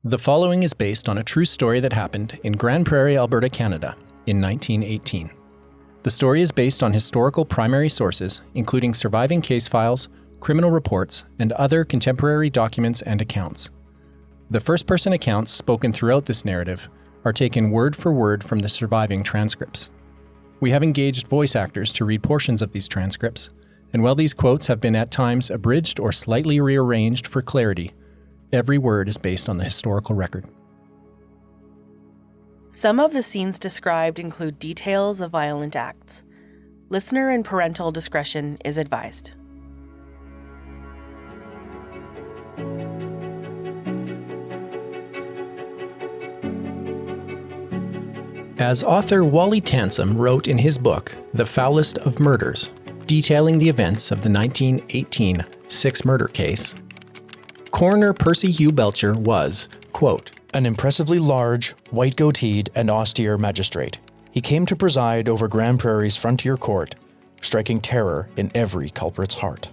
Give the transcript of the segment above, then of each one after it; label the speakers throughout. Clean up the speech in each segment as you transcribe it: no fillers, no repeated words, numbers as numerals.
Speaker 1: The following is based on a true story that happened in Grande Prairie, Alberta, Canada, in 1918. The story is based on historical primary sources, including surviving case files, criminal reports, and other contemporary documents and accounts. The first-person accounts spoken throughout this narrative are taken word for word from the surviving transcripts. We have engaged voice actors to read portions of these transcripts, and while these quotes have been at times abridged or slightly rearranged for clarity, every word is based on the historical record.
Speaker 2: Some of the scenes described include details of violent acts. Listener and parental discretion is advised.
Speaker 1: As author Wally Tansum wrote in his book, The Foulest of Murders, detailing the events of the 1918 six-murder case, Coroner Percy Hugh Belcher was, quote,
Speaker 3: an impressively large, white-goateed, and austere magistrate. He came to preside over Grande Prairie's frontier court, striking terror in every culprit's heart.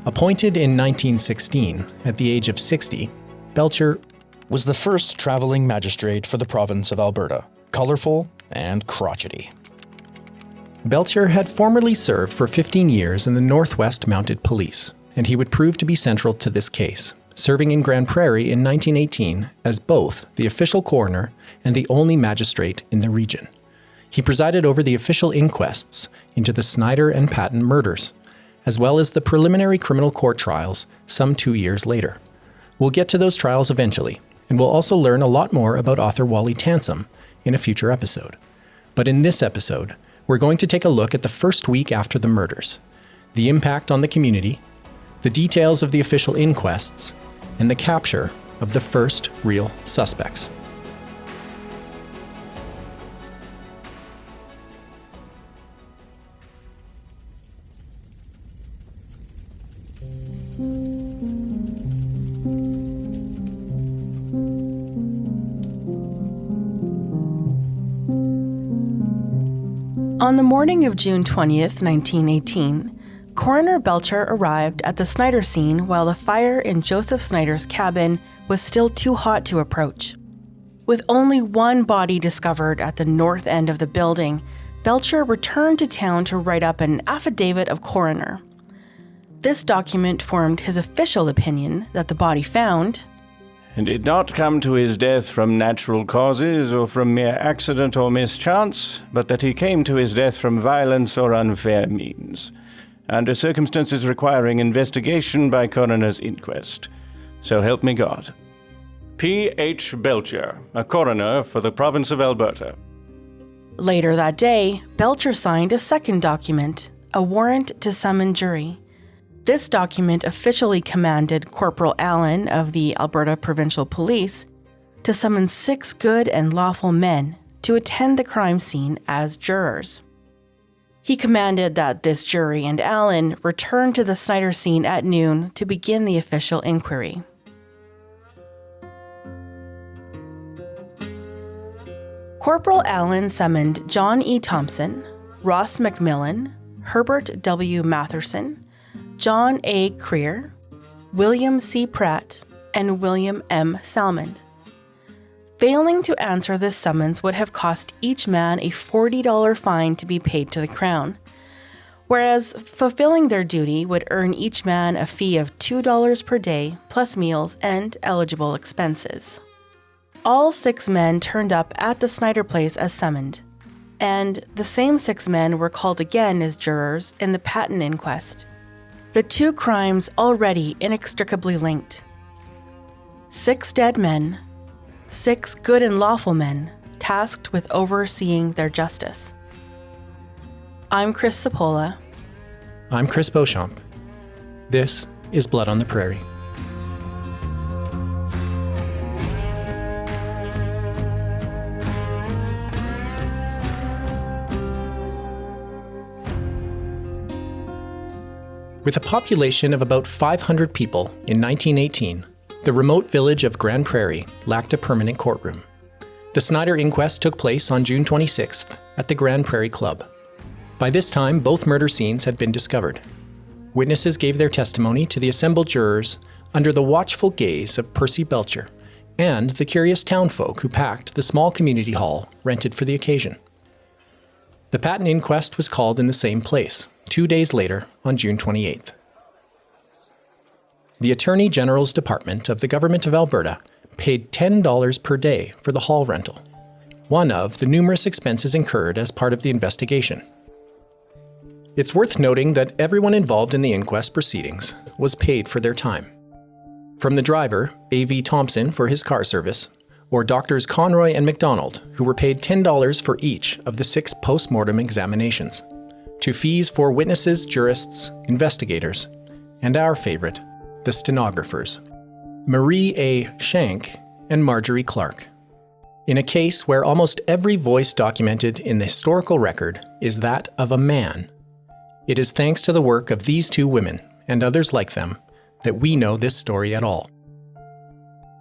Speaker 1: Appointed in 1916, at the age of 60, Belcher
Speaker 3: was the first traveling magistrate for the province of Alberta, colorful and crotchety.
Speaker 1: Belcher had formerly served for 15 years in the Northwest Mounted Police, and he would prove to be central to this case, serving in Grande Prairie in 1918 as both the official coroner and the only magistrate in the region. He presided over the official inquests into the Snyder and Patton murders, as well as the preliminary criminal court trials some 2 years later. We'll get to those trials eventually, and we'll also learn a lot more about author Wally Tansum in a future episode. But in this episode, we're going to take a look at the first week after the murders, the impact on the community, the details of the official inquests, and the capture of the first real suspects.
Speaker 2: On the morning of June 20th, 1918, Coroner Belcher arrived at the Snyder scene while the fire in Joseph Snyder's cabin was still too hot to approach. With only one body discovered at the north end of the building, Belcher returned to town to write up an affidavit of coroner. This document formed his official opinion that the body found
Speaker 4: did not come to his death from natural causes or from mere accident or mischance, but that he came to his death from violence or unfair means, under circumstances requiring investigation by coroner's inquest. So help me God. P.H. Belcher, a coroner for the province of Alberta.
Speaker 2: Later that day, Belcher signed a second document, a warrant to summon jury. This document officially commanded Corporal Allen of the Alberta Provincial Police to summon 6 good and lawful men to attend the crime scene as jurors. He commanded that this jury and Allen return to the Snyder scene at noon to begin the official inquiry. Corporal Allen summoned John E. Thompson, Ross McMillan, Herbert W. Matherson, John A. Creer, William C. Pratt, and William M. Salmond. Failing to answer this summons would have cost each man a $40 fine to be paid to the Crown, whereas fulfilling their duty would earn each man a fee of $2 per day plus meals and eligible expenses. All 6 men turned up at the Snyder place as summoned, and the same 6 men were called again as jurors in the Patton inquest. The 2 crimes already inextricably linked. 6 dead men, 6 good and lawful men tasked with overseeing their justice. I'm Chris Sapola.
Speaker 1: I'm Chris Beauchamp. This is Blood on the Prairie. With a population of about 500 people in 1918, the remote village of Grande Prairie lacked a permanent courtroom. The Snyder Inquest took place on June 26th at the Grande Prairie Club. By this time, both murder scenes had been discovered. Witnesses gave their testimony to the assembled jurors under the watchful gaze of Percy Belcher and the curious townfolk who packed the small community hall rented for the occasion. The patent inquest was called in the same place, 2 days later on June 28th. The Attorney General's Department of the Government of Alberta paid $10 per day for the hall rental, one of the numerous expenses incurred as part of the investigation. It's worth noting that everyone involved in the inquest proceedings was paid for their time. From the driver, A.V. Thompson, for his car service, or Doctors Conroy and McDonald, who were paid $10 for each of the 6 post-mortem examinations, to fees for witnesses, jurists, investigators, and our favorite, the stenographers, Marie A. Shank and Marjorie Clark. In a case where almost every voice documented in the historical record is that of a man, it is thanks to the work of these 2 women, and others like them, that we know this story at all.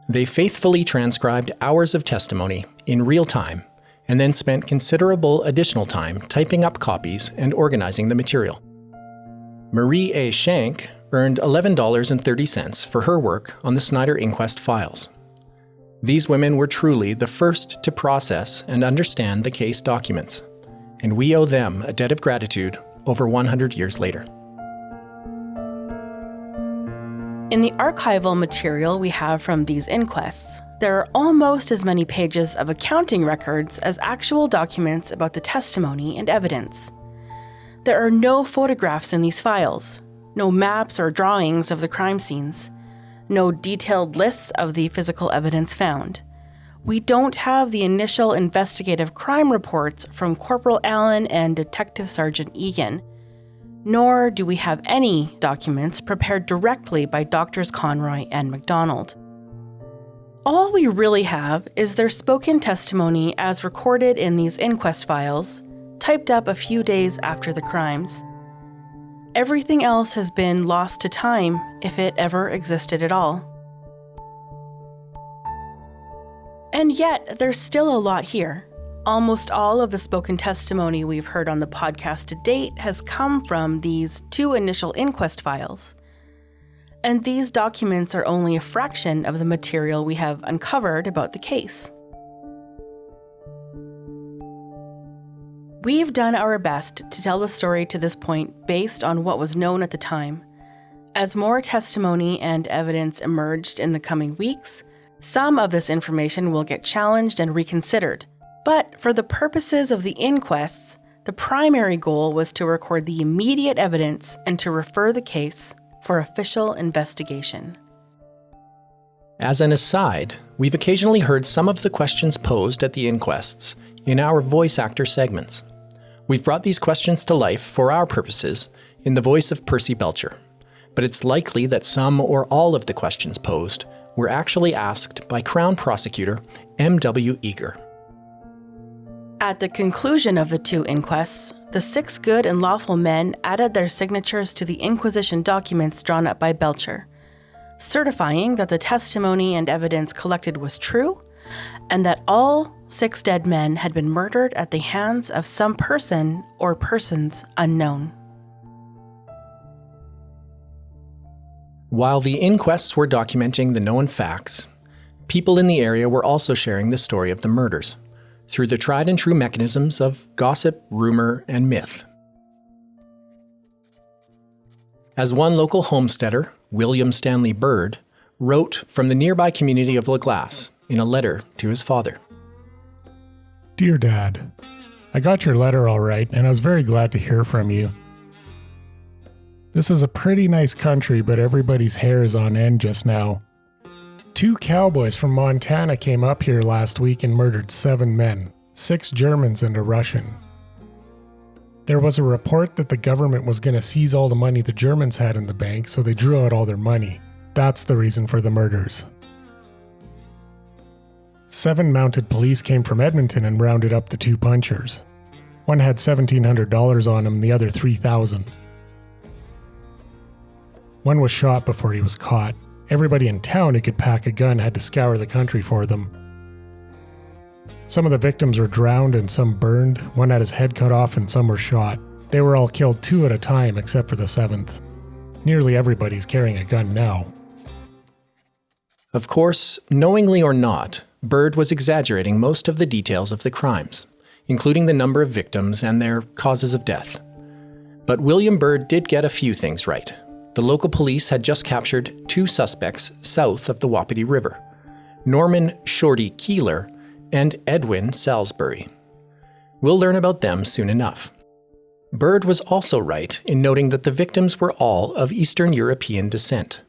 Speaker 1: They faithfully transcribed hours of testimony in real time, and then spent considerable additional time typing up copies and organizing the material. Marie A. Shank earned $11.30 for her work on the Snyder Inquest files. These women were truly the first to process and understand the case documents, and we owe them a debt of gratitude over 100 years later.
Speaker 2: In the archival material we have from these inquests, there are almost as many pages of accounting records as actual documents about the testimony and evidence. There are no photographs in these files, no maps or drawings of the crime scenes, no detailed lists of the physical evidence found. We don't have the initial investigative crime reports from Corporal Allen and Detective Sergeant Egan, nor do we have any documents prepared directly by Doctors Conroy and McDonald. All we really have is their spoken testimony as recorded in these inquest files, typed up a few days after the crimes. Everything else has been lost to time, if it ever existed at all. And yet, there's still a lot here. Almost all of the spoken testimony we've heard on the podcast to date has come from these 2 initial inquest files. And these documents are only a fraction of the material we have uncovered about the case. We've done our best to tell the story to this point based on what was known at the time. As more testimony and evidence emerged in the coming weeks, some of this information will get challenged and reconsidered. But for the purposes of the inquests, the primary goal was to record the immediate evidence and to refer the case for official investigation.
Speaker 1: As an aside, we've occasionally heard some of the questions posed at the inquests in our voice actor segments. We've brought these questions to life for our purposes in the voice of Percy Belcher, but it's likely that some or all of the questions posed were actually asked by Crown Prosecutor M.W. Eager.
Speaker 2: At the conclusion of the 2 inquests, the 6 good and lawful men added their signatures to the Inquisition documents drawn up by Belcher, certifying that the testimony and evidence collected was true, and that all 6 dead men had been murdered at the hands of some person or persons unknown.
Speaker 1: While the inquests were documenting the known facts, people in the area were also sharing the story of the murders through the tried and true mechanisms of gossip, rumor, and myth. As one local homesteader, William Stanley Bird, wrote from the nearby community of Lough in a letter to his father.
Speaker 5: Dear Dad, I got your letter all right, and I was very glad to hear from you. This is a pretty nice country, but everybody's hair is on end just now. 2 cowboys from Montana came up here last week and murdered 7 men, 6 Germans and a Russian. There was a report that the government was going to seize all the money the Germans had in the bank, so they drew out all their money. That's the reason for the murders. 7 mounted police came from Edmonton and rounded up the 2 punchers. One had $1,700 on him, the other $3,000. One was shot before he was caught. Everybody in town who could pack a gun had to scour the country for them. Some of the victims were drowned and some burned. One had his head cut off and some were shot. They were all killed 2 at a time except for the 7th. Nearly everybody's carrying a gun now.
Speaker 1: Of course, knowingly or not, Bird was exaggerating most of the details of the crimes, including the number of victims and their causes of death. But William Bird did get a few things right. The local police had just captured 2 suspects south of the Wapiti River, Norman Shorty Keeler and Edwin Salisbury. We'll learn about them soon enough. Bird was also right in noting that the victims were all of Eastern European descent,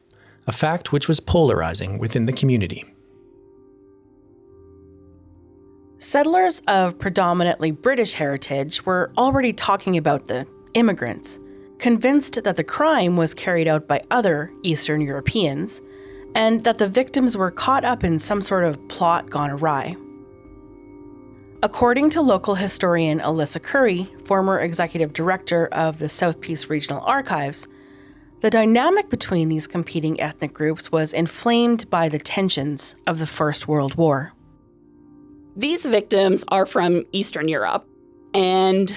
Speaker 1: a fact which was polarizing within the community.
Speaker 2: Settlers of predominantly British heritage were already talking about the immigrants, convinced that the crime was carried out by other Eastern Europeans, and that the victims were caught up in some sort of plot gone awry. According to local historian Alyssa Curry, former executive director of the South Peace Regional Archives, the dynamic between these competing ethnic groups was inflamed by the tensions of the First World War.
Speaker 6: These victims are from Eastern Europe, and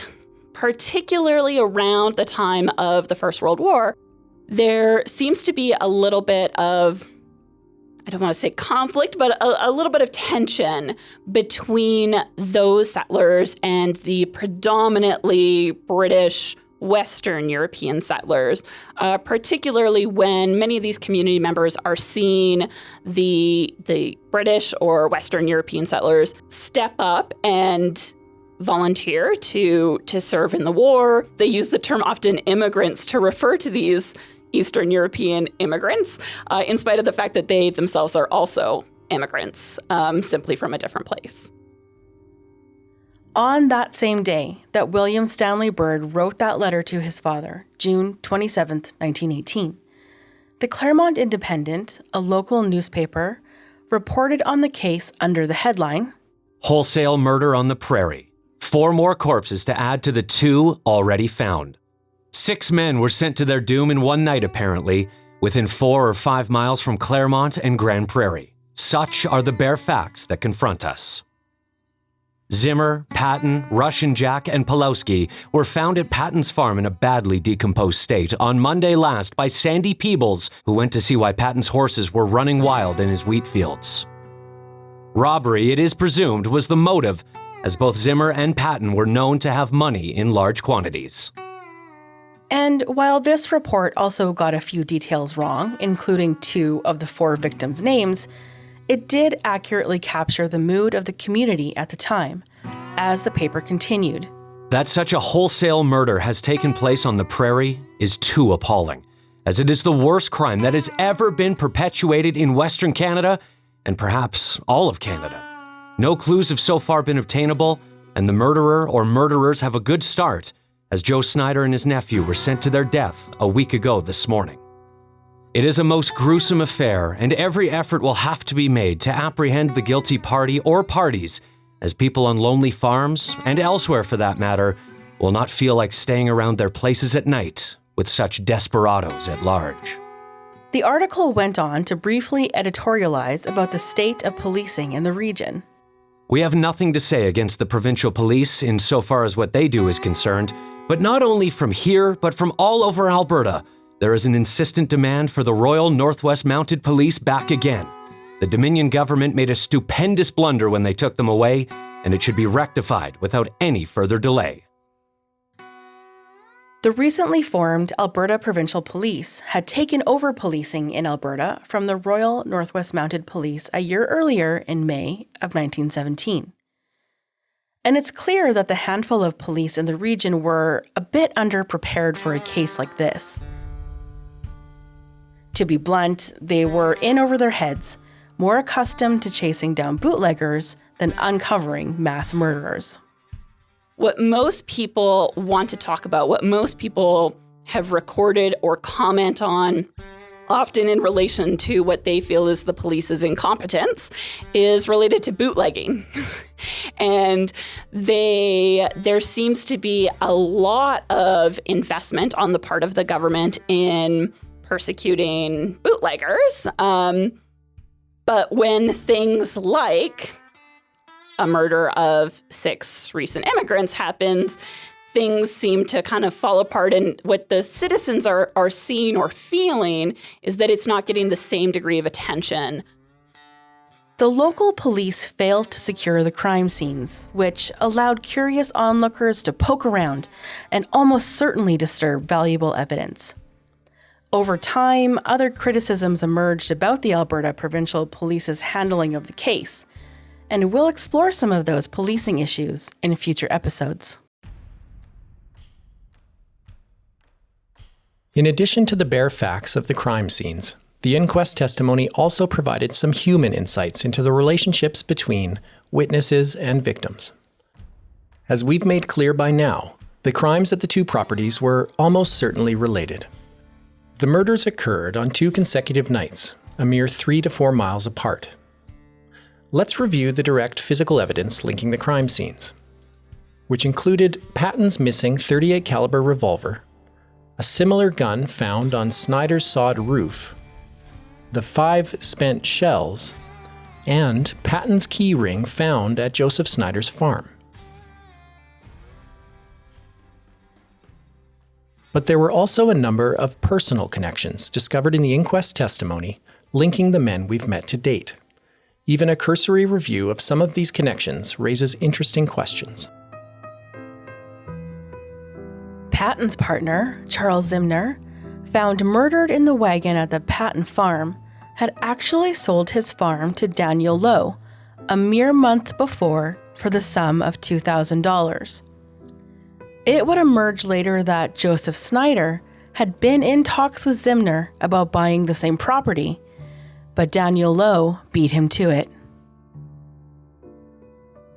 Speaker 6: particularly around the time of the First World War, there seems to be a little bit of, I don't want to say conflict, but a little bit of tension between those settlers and the predominantly British Western European settlers, particularly when many of these community members are seeing the British or Western European settlers step up and volunteer to serve in the war. They use the term often immigrants to refer to these Eastern European immigrants, in spite of the fact that they themselves are also immigrants, simply from a different place.
Speaker 2: On that same day that William Stanley Bird wrote that letter to his father, June 27, 1918, the Claremont Independent, a local newspaper, reported on the case under the headline,
Speaker 7: "Wholesale Murder on the Prairie. 4 more corpses to add to the 2 already found. 6 men were sent to their doom in one night, apparently, within 4 or 5 miles from Claremont and Grande Prairie. Such are the bare facts that confront us." Zimmer, Patton, Russian Jack, and Pulowski were found at Patton's farm in a badly decomposed state on Monday last by Sandy Peebles, who went to see why Patton's horses were running wild in his wheat fields. Robbery, it is presumed, was the motive, as both Zimmer and Patton were known to have money in large quantities.
Speaker 2: And while this report also got a few details wrong, including 2 of the 4 victims' names, it did accurately capture the mood of the community at the time, as the paper continued.
Speaker 7: That such a wholesale murder has taken place on the prairie is too appalling, as it is the worst crime that has ever been perpetuated in Western Canada, and perhaps all of Canada. No clues have so far been obtainable, and the murderer or murderers have a good start, as Joe Snyder and his nephew were sent to their death a week ago this morning. It is a most gruesome affair, and every effort will have to be made to apprehend the guilty party or parties, as people on lonely farms, and elsewhere for that matter, will not feel like staying around their places at night with such desperados at large.
Speaker 2: The article went on to briefly editorialize about the state of policing in the region.
Speaker 7: We have nothing to say against the provincial police insofar as what they do is concerned, but not only from here, but from all over Alberta, there is an insistent demand for the Royal Northwest Mounted Police back again. The Dominion government made a stupendous blunder when they took them away, and it should be rectified without any further delay.
Speaker 2: The recently formed Alberta Provincial Police had taken over policing in Alberta from the Royal Northwest Mounted Police a year earlier in May of 1917. And it's clear that the handful of police in the region were a bit underprepared for a case like this. To be blunt, they were in over their heads, more accustomed to chasing down bootleggers than uncovering mass murderers.
Speaker 6: What most people want to talk about, what most people have recorded or comment on, often in relation to what they feel is the police's incompetence, is related to bootlegging. And there seems to be a lot of investment on the part of the government in persecuting bootleggers. But when things like a murder of 6 recent immigrants happens, things seem to kind of fall apart. And what the citizens are seeing or feeling is that it's not getting the same degree of attention.
Speaker 2: The local police failed to secure the crime scenes, which allowed curious onlookers to poke around and almost certainly disturb valuable evidence. Over time, other criticisms emerged about the Alberta Provincial Police's handling of the case, and we'll explore some of those policing issues in future episodes.
Speaker 1: In addition to the bare facts of the crime scenes, the inquest testimony also provided some human insights into the relationships between witnesses and victims. As we've made clear by now, the crimes at the two properties were almost certainly related. The murders occurred on 2 consecutive nights, a mere 3 to 4 miles apart. Let's review the direct physical evidence linking the crime scenes, which included Patton's missing .38 caliber revolver, a similar gun found on Snyders' sod roof, the 5 spent shells, and Patton's key ring found at Joseph Snyders' farm. But there were also a number of personal connections discovered in the inquest testimony linking the men we've met to date. Even a cursory review of some of these connections raises interesting questions.
Speaker 2: Patton's partner, Charles Zimner, found murdered in the wagon at the Patton farm, had actually sold his farm to Daniel Lough a mere month before for the sum of $2,000. It would emerge later that Joseph Snyder had been in talks with Zimner about buying the same property, but Daniel Lough beat him to it.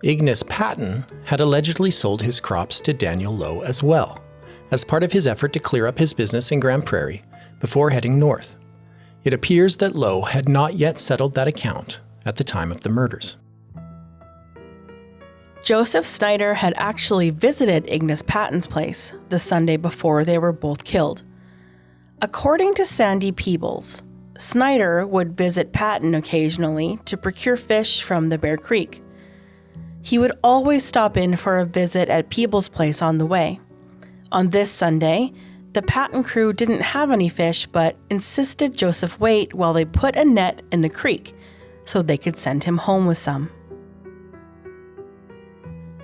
Speaker 1: Ignace Patton had allegedly sold his crops to Daniel Lough as well, as part of his effort to clear up his business in Grande Prairie before heading north. It appears that Lough had not yet settled that account at the time of the murders.
Speaker 2: Joseph Snyder had actually visited Ignace Patton's place the Sunday before they were both killed. According to Sandy Peebles, Snyder would visit Patton occasionally to procure fish from the Bear Creek. He would always stop in for a visit at Peebles' place on the way. On this Sunday, the Patton crew didn't have any fish but insisted Joseph wait while they put a net in the creek so they could send him home with some.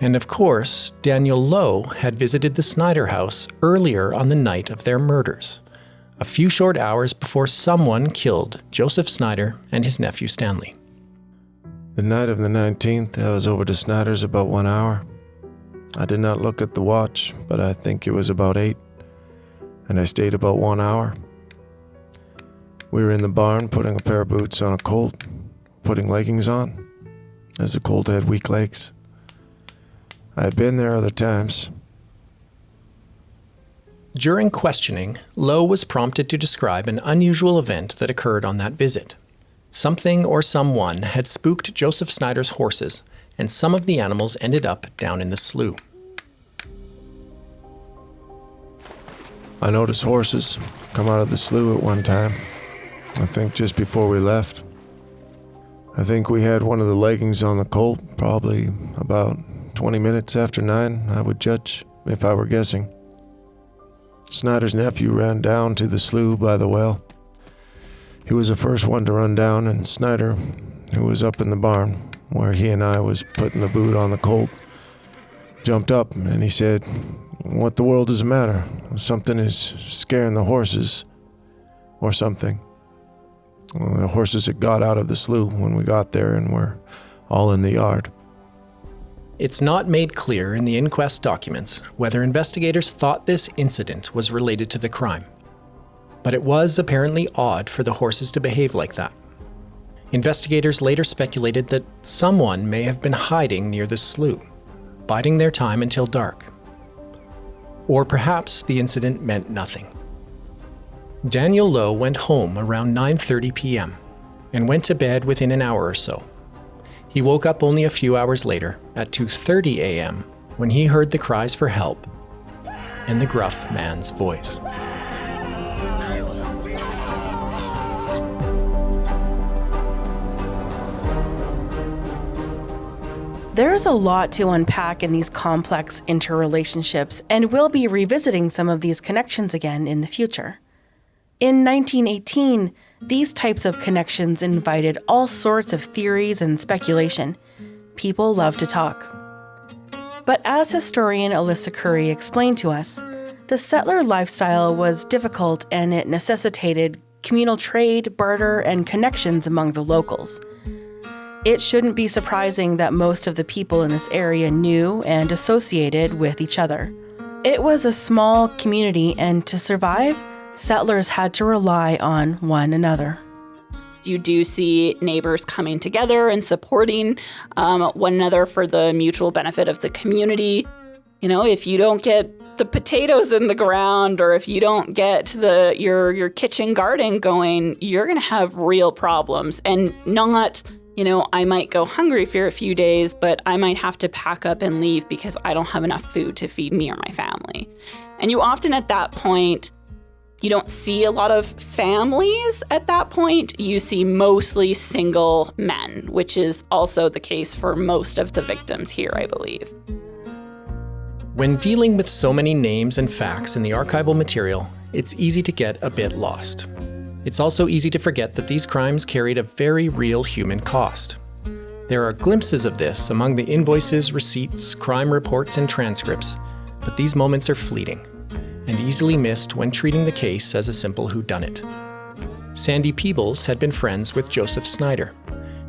Speaker 1: And of course, Daniel Lough had visited the Snyder house earlier on the night of their murders, a few short hours before someone killed Joseph Snyder and his nephew Stanley.
Speaker 8: The night of the 19th, I was over to Snyders about 1 hour. I did not look at the watch, but I think it was about 8, and I stayed about 1 hour. We were in the barn putting a pair of boots on a colt, putting leggings on, as the colt had weak legs. I had been there other times.
Speaker 1: During questioning, Lough was prompted to describe an unusual event that occurred on that visit. Something or someone had spooked Joseph Snyder's horses, and some of the animals ended up down in the slough.
Speaker 8: I noticed horses come out of the slough at one time, I think just before we left. I think we had one of the leggings on the colt, probably about 20 minutes after 9, I would judge, if I were guessing. Snyder's nephew ran down to the slough by the well. He was the first one to run down, and Snyder, who was up in the barn, where he and I was putting the boot on the colt, jumped up and he said, "What the world is the matter? Something is scaring the horses," or something. Well, the horses had got out of the slough when we got there and were all in the yard.
Speaker 1: It's not made clear in the inquest documents whether investigators thought this incident was related to the crime, but it was apparently odd for the horses to behave like that. Investigators later speculated that someone may have been hiding near the slough, biding their time until dark. Or perhaps the incident meant nothing. Daniel Lough went home around 9:30 p.m. and went to bed within an hour or so. He woke up only a few hours later at 2:30 a.m. when he heard the cries for help and the gruff man's voice.
Speaker 2: There's a lot to unpack in these complex interrelationships, and we'll be revisiting some of these connections again in the future. In 1918, these types of connections invited all sorts of theories and speculation. People love to talk. But as historian Alyssa Curry explained to us, the settler lifestyle was difficult and it necessitated communal trade, barter, and connections among the locals. It shouldn't be surprising that most of the people in this area knew and associated with each other. It was a small community, and to survive, settlers had to rely on one another.
Speaker 6: You do see neighbors coming together and supporting one another for the mutual benefit of the community. You know, if you don't get the potatoes in the ground, or if you don't get your kitchen garden going, you're going to have real problems. And not, I might go hungry for a few days, but I might have to pack up and leave because I don't have enough food to feed me or my family. And you often at that point, you don't see a lot of families at that point. You see mostly single men, which is also the case for most of the victims here, I believe.
Speaker 1: When dealing with so many names and facts in the archival material, it's easy to get a bit lost. It's also easy to forget that these crimes carried a very real human cost. There are glimpses of this among the invoices, receipts, crime reports, and transcripts, but these moments are fleeting and easily missed when treating the case as a simple whodunit. Sandy Peebles had been friends with Joseph Snyder,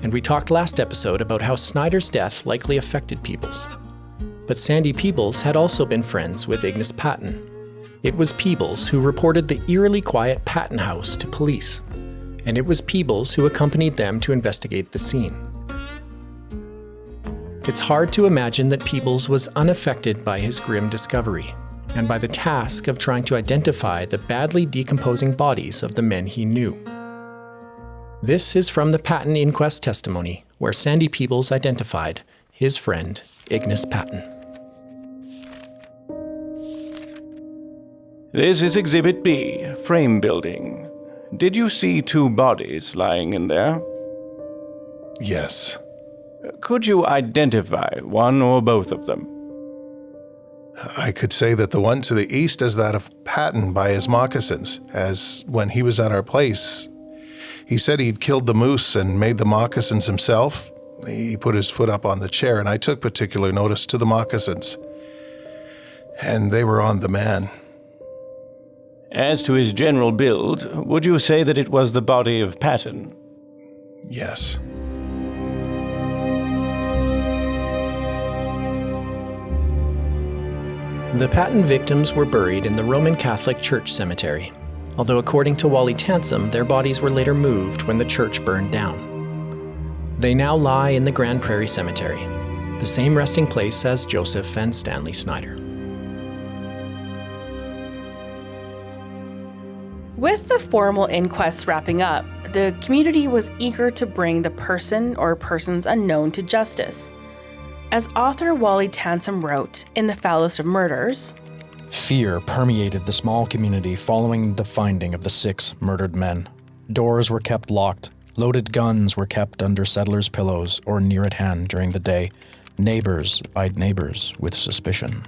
Speaker 1: and we talked last episode about how Snyder's death likely affected Peebles. But Sandy Peebles had also been friends with Ignace Patton. It was Peebles who reported the eerily quiet Patton house to police, and it was Peebles who accompanied them to investigate the scene. It's hard to imagine that Peebles was unaffected by his grim discovery, and by the task of trying to identify the badly decomposing bodies of the men he knew. This is from the Patton Inquest testimony, where Sandy Peebles identified his friend, Ignace Patton.
Speaker 4: This is Exhibit B, frame building. Did you see 2 bodies lying in there?
Speaker 9: Yes.
Speaker 4: Could you identify one or both of them?
Speaker 9: I could say that the one to the east is that of Patton by his moccasins, as when he was at our place, he said he'd killed the moose and made the moccasins himself. He put his foot up on the chair, and I took particular notice to the moccasins. And they were on the man.
Speaker 4: As to his general build, would you say that it was the body of Patton?
Speaker 9: Yes.
Speaker 1: The Patton victims were buried in the Roman Catholic Church cemetery, although according to Wally Tansom, their bodies were later moved when the church burned down. They now lie in the Grande Prairie Cemetery, the same resting place as Joseph and Stanley Snyder.
Speaker 2: With the formal inquests wrapping up, the community was eager to bring the person or persons unknown to justice. As author Wally Tansom wrote in The Foulest of Murders,
Speaker 3: fear permeated the small community following the finding of the 6 murdered men. Doors were kept locked. Loaded guns were kept under settlers' pillows or near at hand during the day. Neighbors eyed neighbors with suspicion.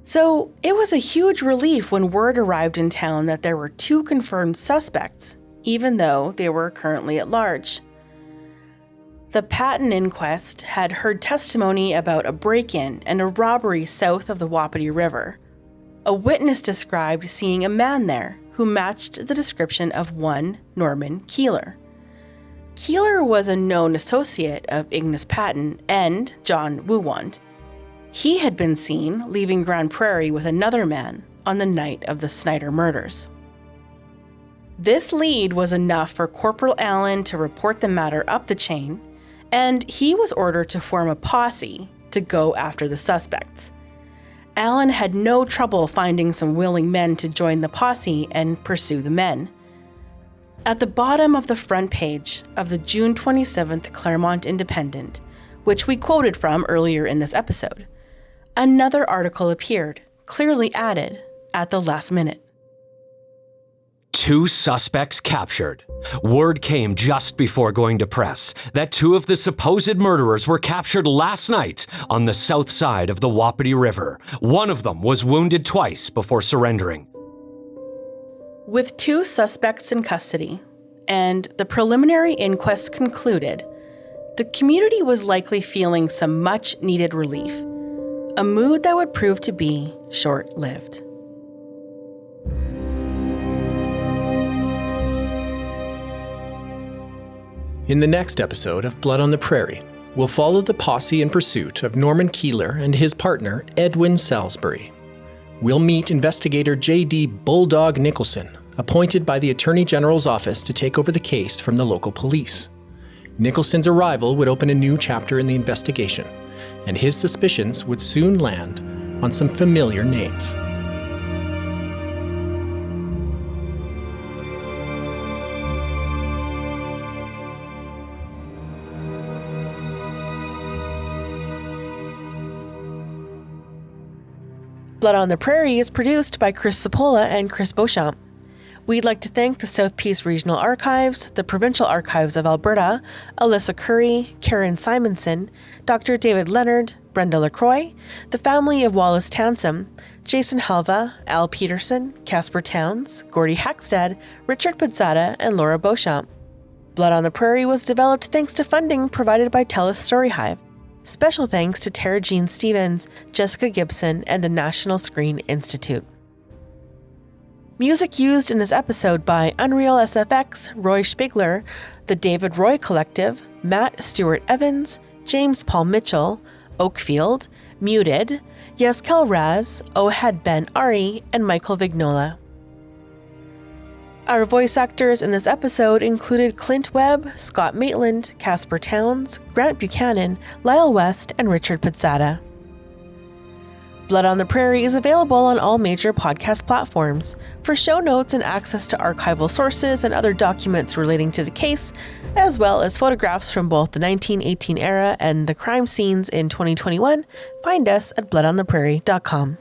Speaker 2: So it was a huge relief when word arrived in town that there were 2 confirmed suspects, even though they were currently at large. The Patton Inquest had heard testimony about a break-in and a robbery south of the Wapiti River. A witness described seeing a man there who matched the description of one Norman Keeler. Keeler was a known associate of Ignace Patton and John Wuwand. He had been seen leaving Grande Prairie with another man on the night of the Snyder murders. This lead was enough for Corporal Allen to report the matter up the chain, and he was ordered to form a posse to go after the suspects. Allen had no trouble finding some willing men to join the posse and pursue the men. At the bottom of the front page of the June 27th Claremont Independent, which we quoted from earlier in this episode, another article appeared, clearly added at the last minute.
Speaker 7: 2 suspects captured. Word came just before going to press that 2 of the supposed murderers were captured last night on the south side of the Wapiti River. One of them was wounded twice before surrendering.
Speaker 2: With 2 suspects in custody and the preliminary inquest concluded, the community was likely feeling some much-needed relief, a mood that would prove to be short-lived.
Speaker 1: In the next episode of Blood on the Prairie, we'll follow the posse in pursuit of Norman Keeler and his partner, Edwin Salisbury. We'll meet investigator J.D. Bulldog Nicholson, appointed by the Attorney General's office to take over the case from the local police. Nicholson's arrival would open a new chapter in the investigation, and his suspicions would soon land on some familiar names.
Speaker 2: Blood on the Prairie is produced by Chris Sapola and Chris Beauchamp. We'd like to thank the South Peace Regional Archives, the Provincial Archives of Alberta, Alyssa Curry, Karen Simonson, Dr. David Leonard, Brenda LaCroix, the family of Wallace Tansem, Jason Halva, Al Peterson, Casper Towns, Gordy Hackstead, Richard Pizzata, and Laura Beauchamp. Blood on the Prairie was developed thanks to funding provided by TELUS STORYHIVE. Special thanks to Tara Jean Stevens, Jessica Gibson, and the National Screen Institute. Music used in this episode by Unreal SFX, Roy Spigler, the David Roy Collective, Matt Stewart Evans, James Paul Mitchell, Oakfield, Muted, Yaskel Raz, Ohad Ben Ari, and Michael Vignola. Our voice actors in this episode included Clint Webb, Scott Maitland, Casper Towns, Grant Buchanan, Lyle West, and Richard Pizzata. Blood on the Prairie is available on all major podcast platforms. For show notes and access to archival sources and other documents relating to the case, as well as photographs from both the 1918 era and the crime scenes in 2021, find us at bloodontheprairie.com.